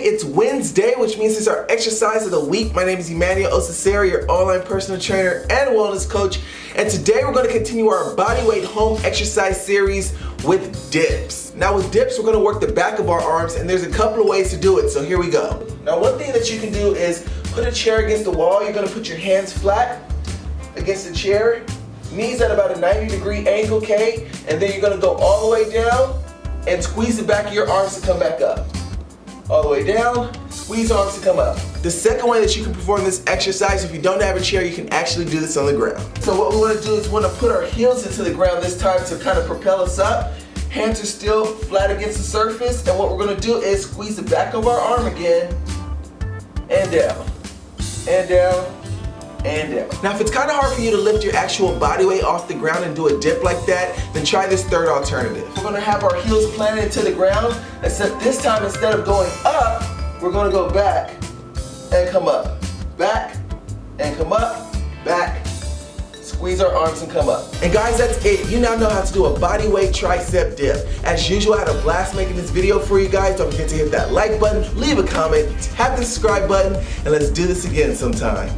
it's Wednesday, which means it's our exercise of the week. My name is Emmanuel Osaseri, your online personal trainer and wellness coach. And today we're going to continue our bodyweight home exercise series with dips. Now with dips, we're going to work the back of our arms, and there's a couple of ways to do it, so here we go. Now one thing that you can do is put a chair against the wall. You're going to put your hands flat against the chair, knees at about a 90-degree angle, okay? And then you're going to go all the way down and squeeze the back of your arms to come back up. All the way down, squeeze arms to come up. The second way that you can perform this exercise, if you don't have a chair, you can actually do this on the ground. So what we want to do is we want to put our heels into the ground this time to kind of propel us up. Hands are still flat against the surface, and what we're going to do is squeeze the back of our arm again, and down, and down, and down. Now if it's kind of hard for you to lift your actual body weight off the ground and do a dip like that, then try this third alternative. We're going to have our heels planted into the ground, except this time instead of going up, we're going to go back and come up. Back and come up, back, squeeze our arms and come up. And guys, that's it. You now know how to do a body weight tricep dip. As usual, I had a blast making this video for you guys. Don't forget to hit that like button, leave a comment, tap the subscribe button, and let's do this again sometime.